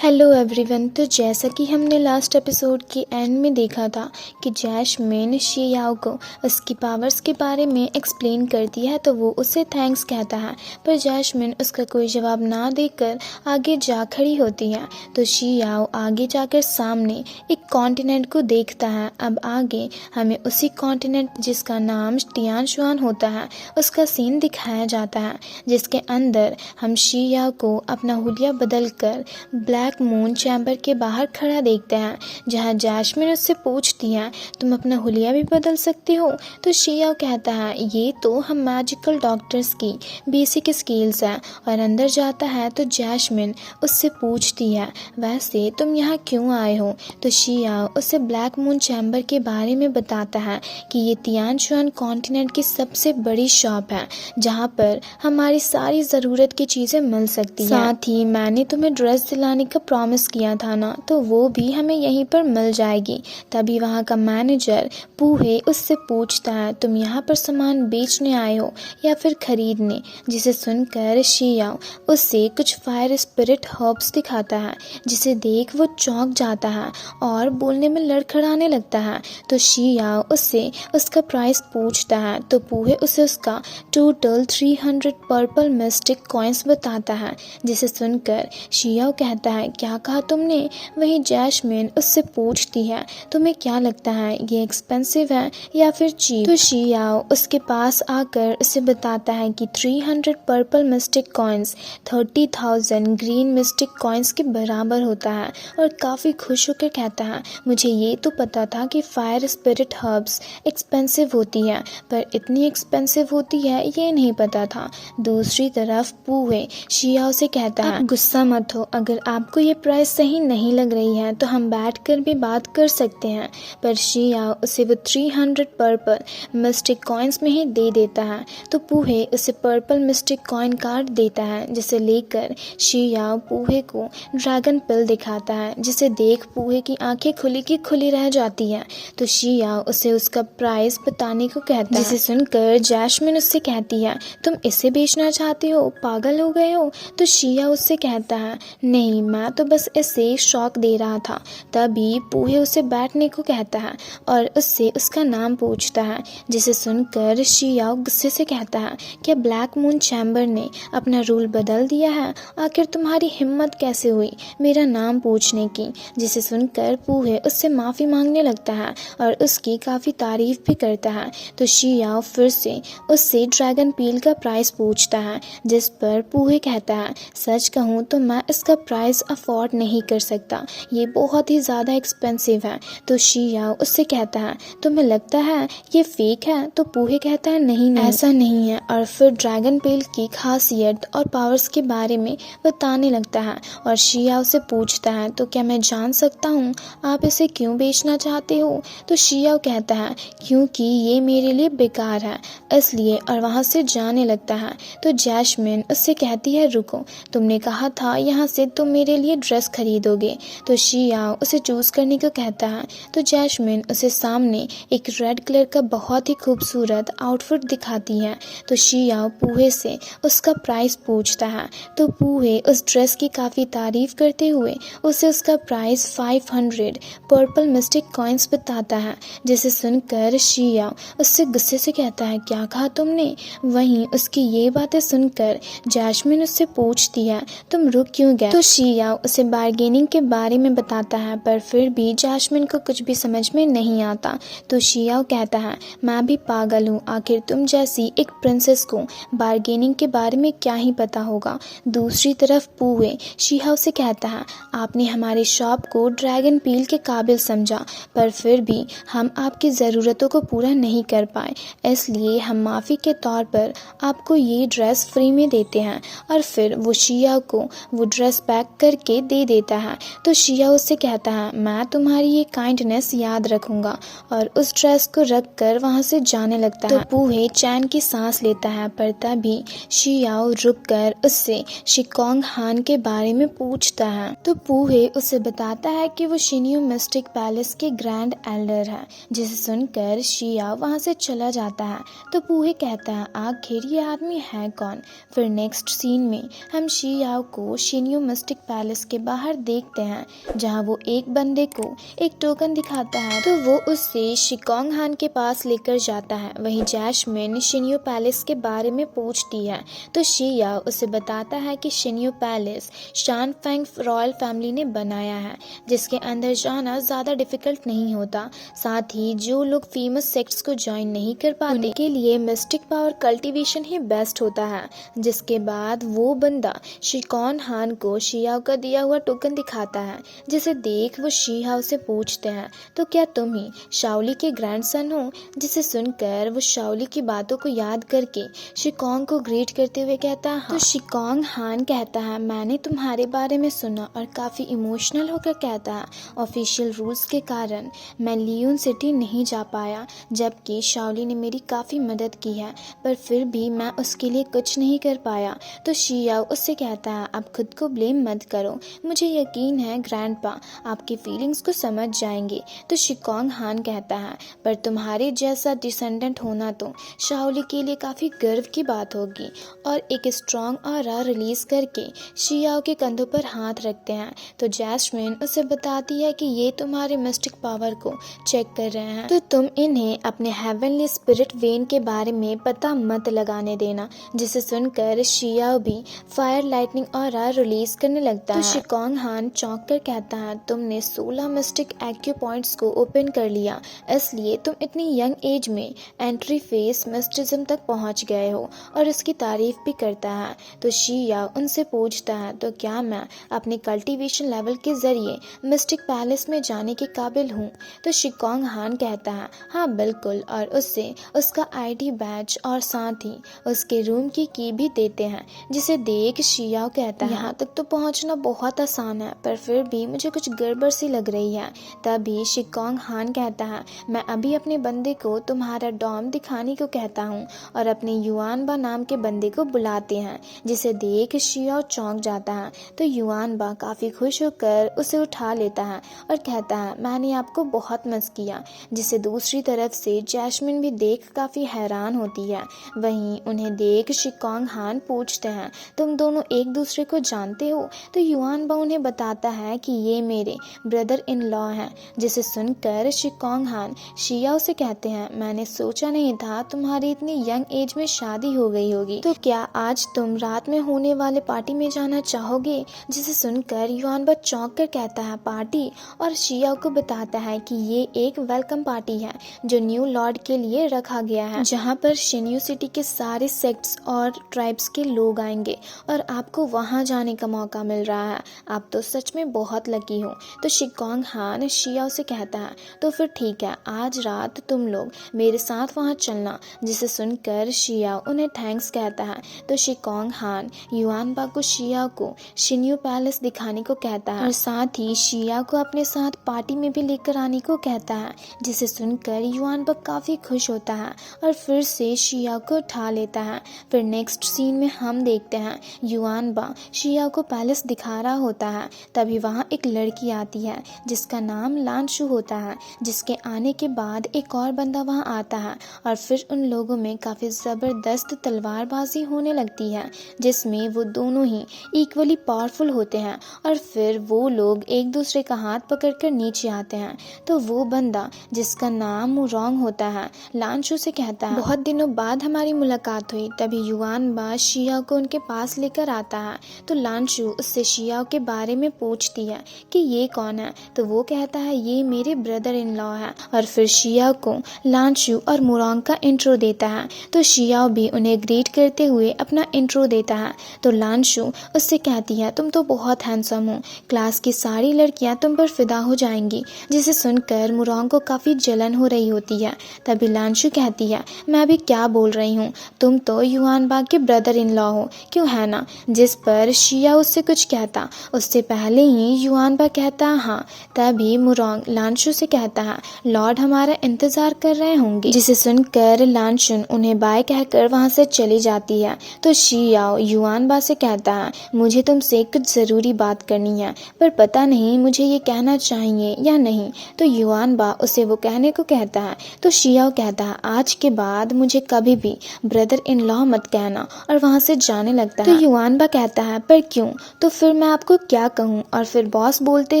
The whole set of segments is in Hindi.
Hello everyone. तो जैसा कि हमने लास्ट एपिसोड के एंड में देखा था कि जैस्मिन शियाओ को उसकी पावर्स के बारे में एक्सप्लेन करती है तो वो उसे थैंक्स कहता है, पर जैस्मिन उसका कोई जवाब ना देकर आगे जा खड़ी होती है। तो शियाओ आगे जाकर सामने एक कॉन्टिनेंट को देखता है। अब आगे हमें उसी कॉन्टिनेंट जिसका नाम टियानशुआन होता है उसका सीन दिखाया जाता है, जिसके अंदर हम शियाओ को अपना हुलिया बदल कर ब्लैक मून चैम्बर के बाहर खड़ा देखते हैं, जहां जैस्मिन उससे पूछती है तुम अपना हुलिया भी बदल सकते हो। तो शियाओ कहता है ये तो हम मैजिकल डॉक्टर्स की बेसिक स्किल्स है, और अंदर जाता है तो जैस्मिन उससे पूछती है वैसे तुम यहाँ क्यों आए हो। तो शियाओ उसे ब्लैक मून चैम्बर के बारे में बताता है कि ये तियानशुआन कॉन्टिनेंट की सबसे बड़ी शॉप है जहाँ पर हमारी सारी ज़रूरत की चीज़ें मिल सकती हैं। साथ ही मैंने तुम्हें ड्रेस दिलाने का प्रॉमिस किया था ना, तो वो भी हमें यहीं पर मिल जाएगी। तभी वहाँ का मैनेजर पूहे उससे पूछता है तुम यहाँ पर सामान बेचने आए हो या फिर खरीदने, जिसे सुनकर शियाओ उससे कुछ फायर स्पिरिट हर्ब्स दिखाता है, जिसे देख वो चौंक जाता है और बोलने में लड़खड़ाने लगता है। तो शियाओ उससे उसका प्राइस पूछता है तो पूहे उसे उसका टोटल 300 पर्पल मिस्टिक कॉइन्स बताता है, जिसे सुनकर शियाओ कहता है क्या कहा तुमने। वहीं जैस्मिन उससे पूछती है तुम्हें क्या लगता है ये एक्सपेंसिव है या फिर चीप। तो शियाओ उसके पास आकर उसे बताता है कि 300 purple mistake coins 30,000 green mistake coins के बराबर होता है, और काफ़ी खुश होकर कहता है मुझे ये तो पता था कि फायर स्पिरिट हर्ब्स एक्सपेंसिव होती है, पर इतनी एक्सपेंसिव होती है ये नहीं पता था। दूसरी तरफ पूहे शियाओ से कहता है गुस्सा मत हो, अगर आपको ये प्राइस सही नहीं लग रही है तो हम बैठकर भी बात कर सकते हैं। पर शियाओ उसे वो 300 पर्पल मिस्टिक कॉइन्स में ही दे देता है। तो पूहे उसे पर्पल मिस्टिक कॉइन कार्ड देता है, जिसे लेकर शियाओ पूहे को ड्रैगन पिल दिखाता है, जिसे देख पूहे की आंखें खुली की खुली रह जाती है। तो शियाओ उसे उसका प्राइस बताने को कहता है, जिसे सुनकर जैस्मिन उससे कहती है तुम इसे बेचना चाहती हो, पागल हो गए हो। तो शियाओ उससे कहता है नहीं, मैं तो बस इसे शौक दे रहा था। तभी पूहे उसे बैठने को कहता है और उससे उसका नाम पूछता है, जिसे सुनकर शियाओ गुस्से से कहता है क्या ब्लैक मून चैम्बर ने अपना रूल बदल दिया है, आखिर तुम्हारी हिम्मत कैसे हुई मेरा नाम पूछने की। जिसे सुनकर पूहे उससे माफ़ी मांगने लगता है और उसकी काफ़ी तारीफ भी करता है। तो शियाओ फिर से उससे ड्रैगन पील का प्राइस पूछता है, जिस पर पूहे कहता है सच कहूँ तो मैं इसका प्राइस अफोर्ड नहीं कर सकता, ये बहुत ही ज़्यादा एक्सपेंसिव है। तो शियाओ उससे कहता है तुम्हें लगता है ये फेक है। तो पूहे कहता है नहीं ऐसा नहीं है, और फिर ड्रैगन पेल की खासियत और पावर्स के बारे में बताने लगता है। और शियाओ से पूछता है तो क्या मैं जान सकता हूँ आप इसे क्यों बेचना चाहते हो। तो शियाओ कहता है क्योंकि ये मेरे लिए बेकार है इसलिए, और वहाँ से जाने लगता है। तो जैस्मिन उससे कहती है रुको, तुमने कहा था यहाँ से तुम मेरे लिए ड्रेस खरीदोगे। तो शियाओ उसे चूज़ करने को कहता है। तो जैस्मिन उसे सामने एक रेड कलर का बहुत ही खूबसूरत आउटफिट दिखाती है। तो शियाओ पूहे से उसका प्राइस पूछता है। तो पूहे उस ड्रेस की काफ़ी तारीफ करते हुए उसे उसका प्राइस 500 पर्पल मिस्टिक कॉइन्स बताता है, जिसे सुनकर शियाओ उससे गुस्से से कहता है क्या कहा तुमने। वहीं उसकी ये बातें सुनकर जैस्मिन उससे पूछती है तुम रुक क्यों गए। तो शियाओ उसे बार्गेनिंग के बारे में बताता है, पर फिर भी जैस्मिन को कुछ भी समझ में नहीं आता। तो शियाओ कहता है मैं भी पागल हूँ, आखिर तुम जैसी एक प्रिंसेस को बार्गेनिंग के बारे में क्या ही पता होगा। दूसरी तरफ पूहे शियाओ से कहता है आपने हमारी शॉप को ड्रैगन पील के काबिल समझा, पर फिर भी हम आपकी ज़रूरतों को पूरा नहीं कर पाए, इसलिए हम माफ़ी के तौर पर आपको ये ड्रेस फ्री में देते हैं। और फिर वो शियाओ को वो ड्रेस पैक करके दे देता है। तो शियाओ उससे कहता है मैं तुम्हारी ये काइंडनेस याद रखूंगा, और उस ड्रेस को रख कर वहाँ से जाने लगता है। तो पूहे चैन की सांस लेता है, पर तभी शियाओ रुक कर उससे शिकोंग हान के बारे में पूछता है। तो पूहे उसे बताता है कि वो शिनियो मिस्टिक पैलेस के ग्रैंड एल्डर है, जिसे सुनकर शियाओ वहाँ से चला जाता है। तो पूहे कहता है आखिर ये आदमी है कौन। फिर नेक्स्ट सीन में हम शियाओ को शिनियो मिस्टिक पैलेस पैलेस के बाहर देखते हैं, जहां वो एक बंदे को एक टोकन दिखाता है तो वो उससे शिकोंग हान के पास लेकर जाता है। वहीं जैस्मिन शिन्यो पैलेस के बारे में पूछती है तो शिया उसे बताता है कि शिन्यो पैलेस शान फेंग रॉयल फैमिली ने बनाया है, जिसके अंदर जाना ज़्यादा डिफिकल्ट नहीं होता। साथ ही जो लोग फेमस सेक्ट्स को ज्वाइन नहीं कर पाते उनके लिए मिस्टिक पावर कल्टीवेशन ही बेस्ट होता है। जिसके बाद वो बंदा शिकोंग हान को शियाओ का दिया हुआ टोकन दिखाता है, जिसे देख वो शियाओ से पूछते हैं तो क्या तुम ही शाओली के ग्रैंडसन हो। जिसे सुनकर वो शाओली की बातों को याद करके शिकोंग को ग्रीट करते हुए कहता है हाँ। तो शिकोंग हान कहता है मैंने तुम्हारे बारे में सुना और काफ़ी इमोशनल होकर कहता है ऑफिशियल रूल्स के कारण मैं लियोन सिटी नहीं जा पाया, जबकि शाओली ने मेरी काफ़ी मदद की है, पर फिर भी मैं उसके लिए कुछ नहीं कर पाया। तो शियाओ उससे कहता है आप खुद को ब्लेम मत करो, मुझे यकीन है ग्रैंडपा आपकी फीलिंग्स को समझ जाएंगे। तो शिकोंग हान कहता है पर तुम्हारे जैसा डिसेंडेंट होना तो शाओली के लिए काफ़ी गर्व की बात होगी। और एक स्ट्रॉन्ग ऑरा रिलीज करके शियाओ के कंधों पर हाथ रखते हैं तो जैस्मिन उसे बताती है कि ये तुम्हारे मिस्टिक पावर को चेक कर रहे हैं, तो तुम इन्हें अपने हेवनली स्पिरिट वेन के बारे में पता मत लगाने देना। जिसे सुनकर शियाओ भी फायर लाइटनिंग ऑरा रिलीज करने लगता है। तो शिकोंग हान चौंक कर कहता है तुमने 16 मिस्टिक एक्यू पॉइंट्स को ओपन कर लिया, इसलिए तुम इतनी यंग एज में एंट्री फेस मिस्टिज्म तक पहुंच गए हो, और उसकी तारीफ भी करता है। तो शिया उनसे पूछता है तो क्या मैं अपने कल्टीवेशन लेवल के जरिए मिस्टिक पैलेस में जाने के काबिल हूँ। तो शिकोंग हान कहता है हाँ बिल्कुल, और उससे उसका आईडी बैज और साथ ही उसके रूम की भी देते हैं। जिसे देख शियाओ कहता है यहाँ तक तो पहुँचना बहुत आसान है, पर फिर भी मुझे कुछ गड़बड़ सी लग रही है। तभी शिकोंग हान कहता है मैं अभी अपने बंदे को तुम्हारा डॉम दिखाने को कहता हूँ, और अपने युआनबा नाम के बंदे को बुलाते हैं। जिसे देख शियाओ चौंक जाता है। तो युआनबा काफ़ी खुश होकर उसे उठा लेता है और कहता है मैंने आपको बहुत मिस किया। जिसे दूसरी तरफ से जैस्मिन भी देख काफ़ी हैरान होती है। वहीं उन्हें देख शिकोंग हान पूछते हैं तुम दोनों एक दूसरे को जानते हो। तो युआनबा उन्हें बताता है कि ये मेरे ब्रदर इन लॉ हैं। जिसे सुनकर शिकोंग हान शियाओ से कहते हैं मैंने सोचा नहीं था तुम्हारी इतनी यंग एज में शादी हो गई होगी, तो क्या आज तुम रात में होने वाले पार्टी में जाना चाहोगे। जिसे सुनकर युआनबा चौंक कर कहता है पार्टी, और शियाओ को बताता है कि ये एक वेलकम पार्टी है जो न्यू लॉर्ड के लिए रखा गया है, जहाँ पर शिन्यो सिटी के सारे सेक्ट्स और ट्राइब्स के लोग आएंगे और आपको वहाँ जाने का मौका मिल रहा है। आप तो सच में बहुत लकी हो। तो शिकोंग हान शियाओ से कहता है तो फिर ठीक है, आज रात तुम लोग मेरे साथ वहाँ चलना। जिसे सुनकर शियाओ उन्हें थैंक्स कहता है। तो शिकोंग हान युआनबा को शियाओ को शिन्यो पैलेस दिखाने को कहता है और साथ ही शियाओ को अपने साथ पार्टी में भी लेकर आने को कहता है। जिसे सुनकर युआनबा काफ़ी खुश होता है और फिर से शियाओ को उठा लेता है। फिर नेक्स्ट सीन में हम देखते हैं युआनबा शियाओ को पैलेस दिखा रहा होता है। तभी वहाँ एक लड़की आती है जिसका नाम लानशु होता है। जिसके आने के बाद एक और बंदा वहाँ आता है और फिर उन लोगों में काफ़ी ज़बरदस्त तलवारबाजी होने लगती है, जिसमें वो दोनों ही इक्वली पावरफुल होते हैं। और फिर वो लोग एक दूसरे का हाथ पकड़कर नीचे आते हैं। तो वो बंदा जिसका नाम मुरोंग होता है लानशु से कहता है बहुत दिनों बाद हमारी मुलाकात हुई। तभी युआनबा शियाओ को उनके पास लेकर आता है। तो लानशु उससे शियाओ के बारे में पूछती है कि ये कौन है। तो वो कहता है ये मेरे ब्रदर इन लॉ है, और फिर शियाओ को लानशु और मुरोंग का इंट्रो देता है। तो शियाओ भी उन्हें ग्रीट करते हुए अपना इंट्रो देता है। तो लानशु उससे कहती है तुम तो बहुत हैंडसम हो, क्लास की सारी लड़कियां तुम पर फिदा हो जाएंगी। जिसे सुनकर मुरोंग को काफ़ी जलन हो रही होती है। तभी लानशु कहती है मैं अभी क्या बोल रही हूँ, तुम तो युआनबा के ब्रदर इन लॉ हो, क्यों है ना। जिस पर शिया उससे कुछ कहता उससे पहले ही युआनबा कहता हाँ। तभी मुरोंग लानशु से कहता है लॉर्ड हमारा इंतजार कर रहे होंगे। जिसे सुनकर लानशुन उन्हें बाय कहकर वहाँ से चली जाती है। तो शियाओ युआनबा से कहता है मुझे तुमसे कुछ ज़रूरी बात करनी है, पर पता नहीं मुझे ये कहना चाहिए या नहीं। तो युआनबा उसे वो कहने को कहता है। तो शियाओ कहता है आज के बाद मुझे कभी भी ब्रदर इन लॉ मत कहना, और वहाँ से जाने लगता है। तो युआनबा कहता है पर क्यों। तो फिर मैं आपको क्या कहूँ, और फिर बॉस बोलते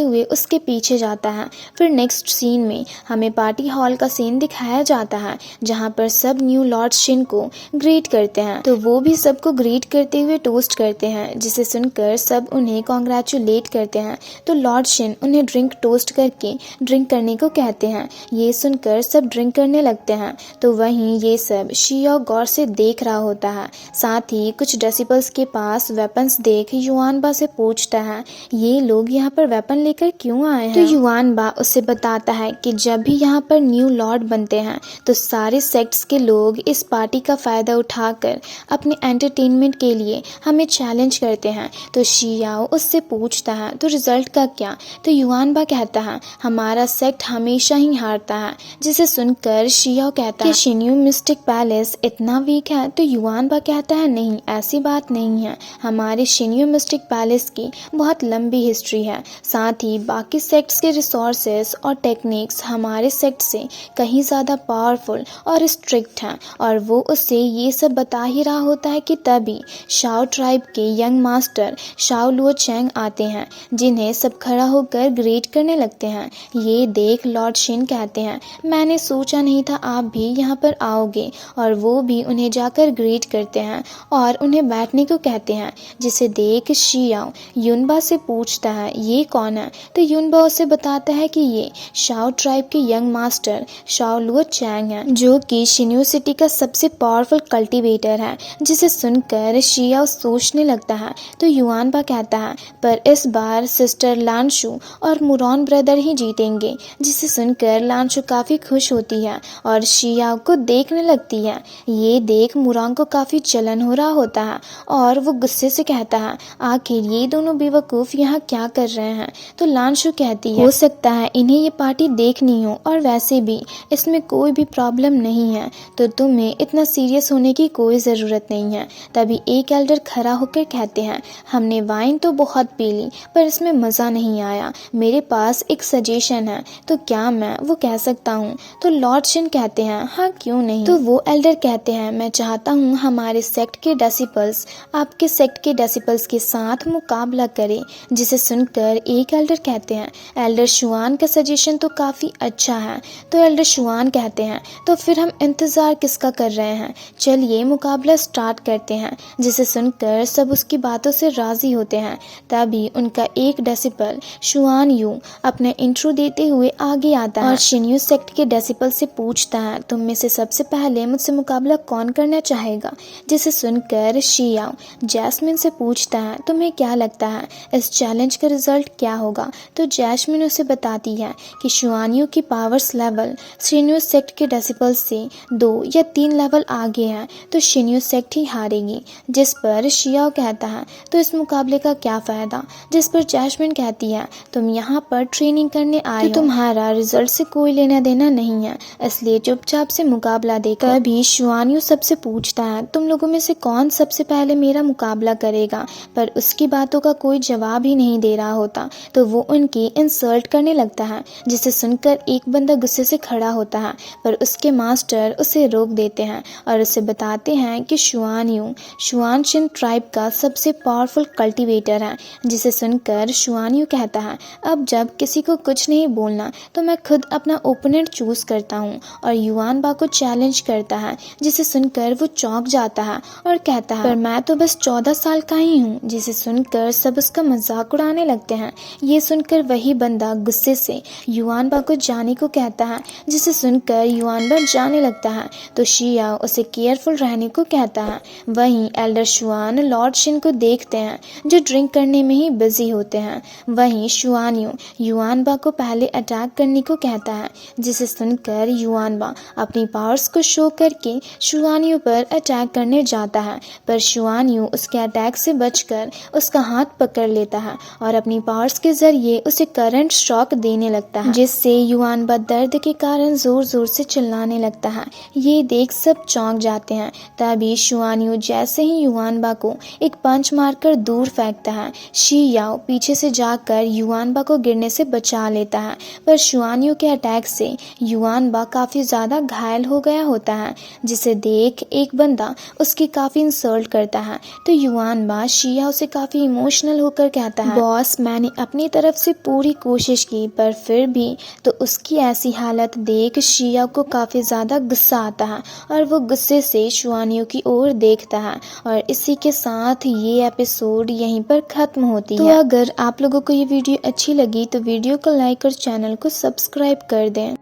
हुए उसके पीछे जाता है। फिर नेक्स्ट सीन में हमें पार्टी हॉल का सीन दिखाया जाता है जहाँ पर सब न्यू लॉर्ड शिन को ग्रीट करते हैं। तो वो भी सबको ग्रीट करते हुए टोस्ट करते हैं, जिसे सुनकर सब उन्हें कॉन्ग्रेचुलेट करते हैं। तो लॉर्ड शिन उन्हें ड्रिंक टोस्ट करके ड्रिंक करने को कहते हैं। ये सुनकर सब ड्रिंक करने लगते हैं। तो वहीं ये सब शियाओ गौर से देख रहा होता है। साथ ही कुछ डेसिबल्स के पास वेपन्स देख युआनबा से पूछता है, ये लोग यहाँ पर वेपन लेकर क्यों आए हैं? तो युआनबा उसे बताता है कि जब भी यहाँ पर न्यू लॉर्ड बनते हैं तो सारे सेक्ट्स के लोग इस पार्टी का फायदा उठाकर अपने एंटरटेनमेंट के लिए हमें चैलेंज करते हैं। तो शियाओ उससे पूछता है, तो रिजल्ट का क्या? तो युआनबा कहता है, हमारा सेक्ट हमेशा ही हारता है। जिसे सुनकर शियाओ कहता है, शिन्यू मिस्टिक पैलेस इतना वीक है? तो युआनबा कहता है, नहीं, ऐसी बात नहीं है। हमारे शिन्यू मिस्टिक पैलेस की बहुत लंबी हिस्ट्री है। साथ ही बाकी सेक्ट्स के रिसोर्सेस और टेक्निक्स हमारे सेक्ट से कहीं ज़्यादा पावरफुल और स्ट्रिक्ट हैं। और वो उससे ये सब बता ही रहा होता है कि तभी शाओ ट्राइब के young master Shao Luo Chang आते हैं, जिन्हें सब खड़ा होकर ग्रीट करने लगते हैं। ये देख लॉर्ड शिन कहते हैं, मैंने सोचा नहीं था आप भी यहाँ पर आओगे। और वो भी उन्हें जाकर ग्रीट करते हैं और उन्हें बैठने को कहते हैं। जिसे देख शियाओ युनबा से पूछता है, ये कौन है? तो युनबा उसे बताता है कि ये शाओ ट्राइब के young master Shao Luo Chang हैं, जो कि शिन्यू सिटी का सबसे पावरफुल कल्टीवेटर है। जिसे सुनकर शियाओ सोचने लगता है। तो युआनबा कहता है, पर इस बार सिस्टर लानशु और मुरॉन ब्रदर ही जीतेंगे। जिसे सुनकर लानशु काफ़ी खुश होती है और शियाओ को देखने लगती है। ये देख मुरॉन को काफ़ी जलन हो रहा होता है और वो गुस्से से कहता है, आखिर ये दोनों बेवकूफ़ यहाँ क्या कर रहे हैं? तो लानशु कहती है, हो सकता है इन्हें ये पार्टी देखनी हो, और वैसे भी इसमें कोई भी प्रॉब्लम नहीं है, तो तुम्हें इतना सीरियस होने की कोई ज़रूरत नहीं है। तभी एक एल्डर खड़ा होकर कहते हैं, हमने वाइन तो बहुत पी ली पर इसमें मज़ा नहीं आया। मेरे पास एक सजेशन है, तो क्या मैं वो कह सकता हूँ? तो लॉर्ड शिन कहते हैं, हाँ क्यों नहीं। तो वो एल्डर कहते हैं, मैं चाहता हूँ हमारे सेक्ट के डेसिबल्स आपके सेक्ट के डेसिबल्स के साथ मुकाबला करें। जिसे सुनकर एक एल्डर कहते हैं, एल्डर शुआन का सजेशन तो काफ़ी अच्छा है। तो एल्डर शुआन कहते हैं, तो फिर हम इंतज़ार किसका कर रहे हैं, चलिए मुकाबला स्टार्ट करते हैं। जिसे सुनकर सब उसकी बातों से राज़ी होते हैं। तभी उनका एक डेसिबल शुआन यू अपना इंट्रो देते हुए आगे आता है और शिन्यू सेक्ट के डेसिबल से पूछता है, तुम में से सबसे पहले मुझसे मुकाबला कौन करना चाहेगा? जिसे सुनकर शियाओ जैस्मिन से पूछता है, तुम्हें क्या लगता है इस चैलेंज का रिजल्ट क्या होगा? तो जैस्मिन उसे बताती है कि शुआन यू की पावर्स लेवल शिन्यू सेक्ट के डेसिबल से 2 या 3 लेवल आगे हैं, तो शिन्यू सेक्ट ही हारेगी। जिस पर शियाओ कहता है, तो इस मुकाबले का क्या फ़ायदा? जिस पर जैस्मिन कहती है, तुम यहाँ पर ट्रेनिंग करने आए हो, तुम्हारा रिजल्ट से कोई लेना देना नहीं है, इसलिए चुपचाप से मुकाबला देखो। तभी शुआन यू सबसे पूछता है, तुम लोगों में से कौन सबसे पहले मेरा मुकाबला करेगा? पर उसकी बातों का कोई जवाब ही नहीं दे रहा होता। तो वो उनकी इंसल्ट करने लगता है। जिसे सुनकर एक बंदा गुस्से से खड़ा होता है, पर उसके मास्टर उसे रोक देते हैं और उसे बताते हैं कि शुआन यू शुआन शिन ट्राइब का सबसे पावरफुल कल्टीवेटर है। जिसे सुनकर शुआन यू कहता है, अब जब किसी को कुछ नहीं बोलना तो मैं खुद अपना ओपोनेंट चूज करता हूँ, और युआनबा को चैलेंज करता है। जिसे सुनकर वो चौंक जाता है और कहता है, पर मैं तो बस 14 साल का ही हूँ। जिसे सुनकर सब उसका मजाक उड़ाने लगते हैं। ये सुनकर वही बंदा गुस्से से युआनबा को जाने को कहता है। जिसे सुनकर युआनबा जाने लगता है। तो शियाओ उसे केयरफुल रहने को कहता है। वहीं एल्डर शुआन लॉर्ड शिन को देखते हैं, जो ड्रिंक करने में ही बिजी होते हैं। वहीं शुआन यू युआनबा को पहले अटैक करने को कहता है। जिसे सुनकर युआनबा अपनी पावर्स को शो करके शुआन यू पर अटैक करने जाता है, पर शुआन यू उसके अटैक से बचकर उसका हाथ पकड़ लेता है और अपनी पावर्स के जरिए उसे करंट शॉक देने लगता है, जिससे युआनबा दर्द के कारण जोर जोर से चिल्लाने लगता है। ये देख सब चौंक जाते हैं। तभी शुआन यू जैसे ही युआनबा को एक पंच मारकर दूर फेंकता है, शियाओ पीछे से जाकर युआनबा को गिरने से बचा लेता है, पर शुआन यू के अटैक से युआनबा काफ़ी ज़्यादा घायल हो गया होता है। जिसे देख एक बंदा उसकी काफ़ी इंसल्ट करता है। तो युआनबा शियाओ से काफ़ी इमोशनल इमोशनल होकर कहता है, बॉस मैंने अपनी तरफ से पूरी कोशिश की पर फिर भी। तो उसकी ऐसी हालत देख शिया को काफ़ी ज़्यादा गुस्सा आता है और वो गुस्से से शुआनियों की ओर देखता है। और इसी के साथ ये एपिसोड यहीं पर ख़त्म होती है। तो अगर आप लोगों को ये वीडियो अच्छी लगी तो वीडियो को लाइक और चैनल को सब्सक्राइब कर दें।